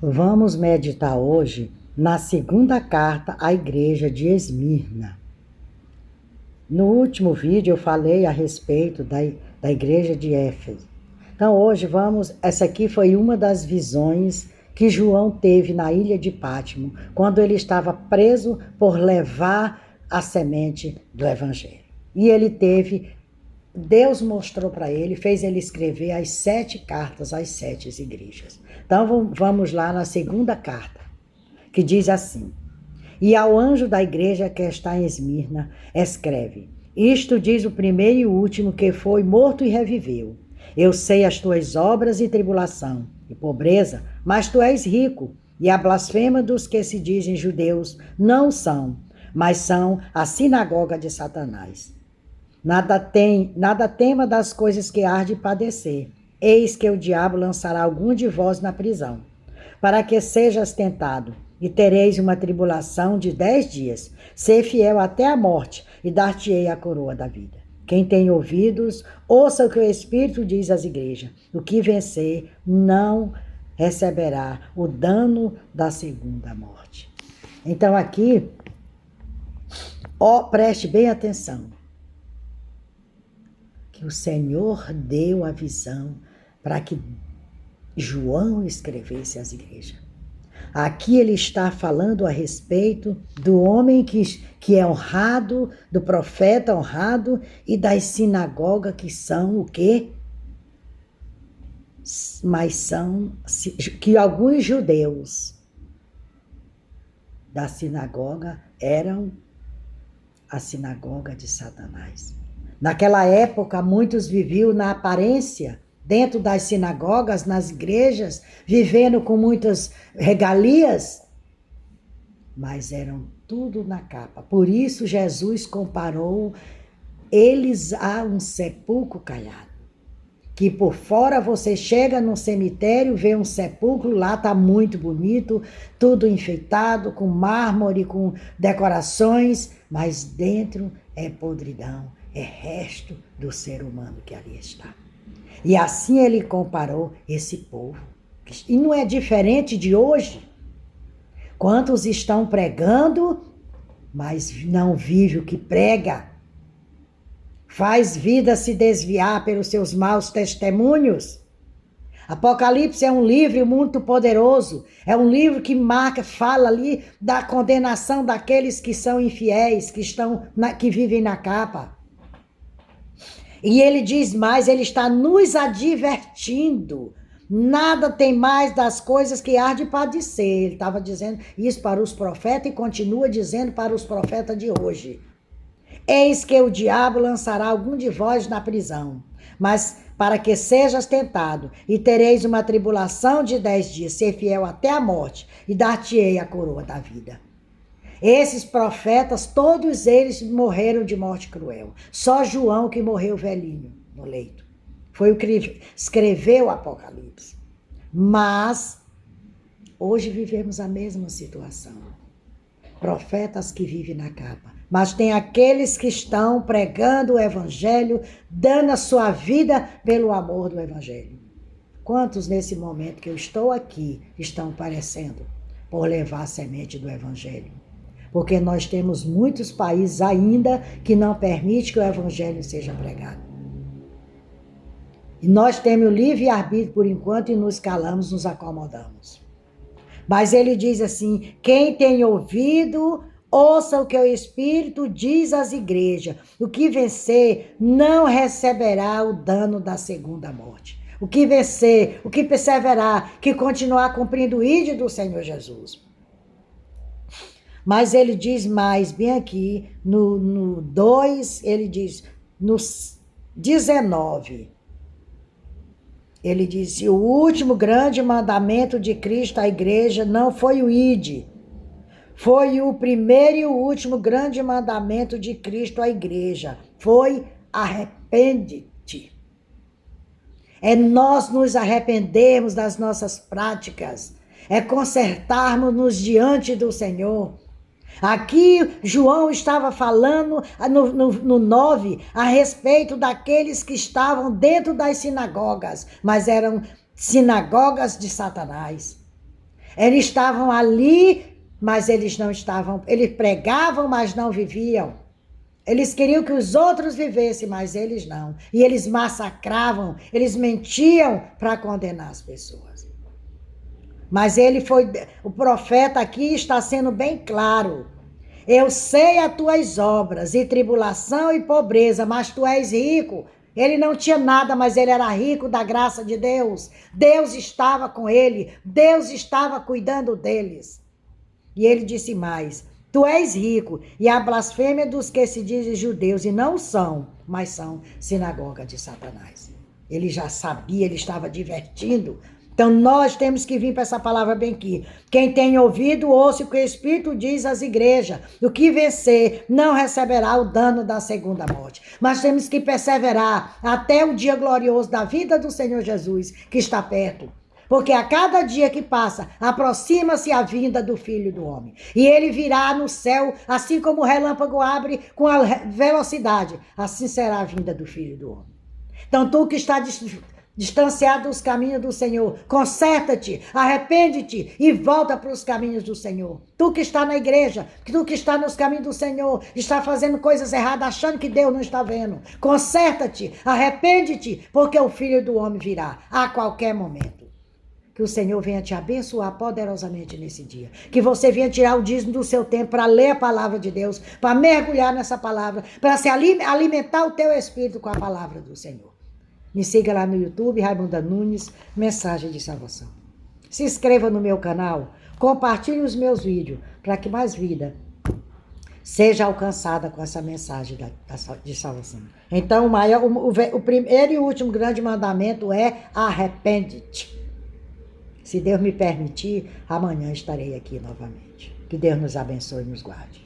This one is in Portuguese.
Vamos meditar hoje na segunda carta à igreja de Esmirna. No último vídeo eu falei a respeito da igreja de Éfeso. Então hoje essa aqui foi uma das visões que João teve na ilha de Pátimo, quando ele estava preso por levar a semente do evangelho. E Deus mostrou para ele, fez ele escrever as 7 cartas às 7 igrejas. Então vamos lá na segunda carta, que diz assim: E ao anjo da igreja que está em Esmirna, escreve: Isto diz o primeiro e o último que foi morto e reviveu. Eu sei as tuas obras e tribulação e pobreza, mas tu és rico, e a blasfema dos que se dizem judeus não são, mas são a sinagoga de Satanás. Nada tema das coisas que há de padecer. Eis que o diabo lançará algum de vós na prisão, para que sejas tentado, e tereis uma tribulação de 10 dias. Sê fiel até a morte, e dar-te-ei a coroa da vida. Quem tem ouvidos, ouça o que o Espírito diz às igrejas. O que vencer não receberá o dano da segunda morte. Então aqui, preste bem atenção, que o Senhor deu a visão para que João escrevesse às igrejas. Aqui ele está falando a respeito do homem que é honrado, do profeta honrado e das sinagogas que são o quê? Mas são que alguns judeus da sinagoga eram a sinagoga de Satanás. Naquela época, muitos viviam na aparência, dentro das sinagogas, nas igrejas, vivendo com muitas regalias, mas eram tudo na capa. Por isso, Jesus comparou eles a um sepulcro caiado. Que por fora você chega num cemitério, vê um sepulcro, lá está muito bonito, tudo enfeitado, com mármore, com decorações, mas dentro é podridão. É resto do ser humano que ali está. E assim ele comparou esse povo. E não é diferente de hoje. Quantos estão pregando, mas não vive o que prega. Faz vida se desviar pelos seus maus testemunhos. Apocalipse é um livro muito poderoso. É um livro que fala ali da condenação daqueles que são infiéis, que vivem na capa. E ele diz mais, ele está nos advertindo. Nada tem mais das coisas que há de padecer. Ele estava dizendo isso para os profetas e continua dizendo para os profetas de hoje. Eis que o diabo lançará algum de vós na prisão, mas para que sejas tentado, e tereis uma tribulação de 10 dias, ser fiel até a morte, e dar-te-ei a coroa da vida. Esses profetas, todos eles morreram de morte cruel. Só João que morreu velhinho no leito. Foi o que escreveu o Apocalipse. Mas hoje vivemos a mesma situação. Profetas que vivem na capa. Mas tem aqueles que estão pregando o evangelho, dando a sua vida pelo amor do evangelho. Quantos nesse momento que eu estou aqui estão parecendo por levar a semente do evangelho? Porque nós temos muitos países ainda que não permitem que o evangelho seja pregado. E nós temos o livre-arbítrio por enquanto e nos calamos, nos acomodamos. Mas ele diz assim, quem tem ouvido, ouça o que o Espírito diz às igrejas. O que vencer não receberá o dano da segunda morte. O que vencer, o que perseverar, que continuar cumprindo o ídolo do Senhor Jesus. Mas ele diz mais, bem aqui, no 2, ele diz, no 19, ele diz, o último grande mandamento de Cristo à igreja não foi o ide, foi o primeiro e o último grande mandamento de Cristo à igreja, foi arrepende-te. É nós nos arrependermos das nossas práticas, é consertarmos-nos diante do Senhor. Aqui João estava falando no 9 a respeito daqueles que estavam dentro das sinagogas, mas eram sinagogas de Satanás. Eles estavam ali, mas eles não estavam, eles pregavam, mas não viviam. Eles queriam que os outros vivessem, mas eles não. E eles massacravam, eles mentiam para condenar as pessoas. Mas o profeta aqui está sendo bem claro. Eu sei as tuas obras, e tribulação e pobreza, mas tu és rico. Ele não tinha nada, mas ele era rico da graça de Deus. Deus estava com ele, Deus estava cuidando deles. E ele disse mais: tu és rico, e a blasfêmia dos que se dizem judeus, e não são, mas são sinagoga de Satanás. Ele já sabia, ele estava divertindo. Então nós temos que vir para essa palavra bem aqui. Quem tem ouvido, ouça o que o Espírito diz às igrejas. O que vencer não receberá o dano da segunda morte. Mas temos que perseverar até o dia glorioso da vida do Senhor Jesus, que está perto. Porque a cada dia que passa, aproxima-se a vinda do Filho do Homem. E ele virá no céu, assim como o relâmpago abre com a velocidade. Assim será a vinda do Filho do Homem. Então tu que está distanciado dos caminhos do Senhor, conserta-te, arrepende-te e volta para os caminhos do Senhor. Tu que está na igreja, tu que está nos caminhos do Senhor, está fazendo coisas erradas, achando que Deus não está vendo. Conserta-te, arrepende-te, porque o Filho do Homem virá a qualquer momento. Que o Senhor venha te abençoar poderosamente nesse dia. Que você venha tirar o dízimo do seu tempo para ler a palavra de Deus, para mergulhar nessa palavra, para se alimentar o teu espírito com a palavra do Senhor. Me siga lá no YouTube, Raimunda Nunes, Mensagem de Salvação. Se inscreva no meu canal, compartilhe os meus vídeos, para que mais vida seja alcançada com essa mensagem de salvação. Então, o primeiro e último grande mandamento é arrepende-te. Se Deus me permitir, amanhã estarei aqui novamente. Que Deus nos abençoe e nos guarde.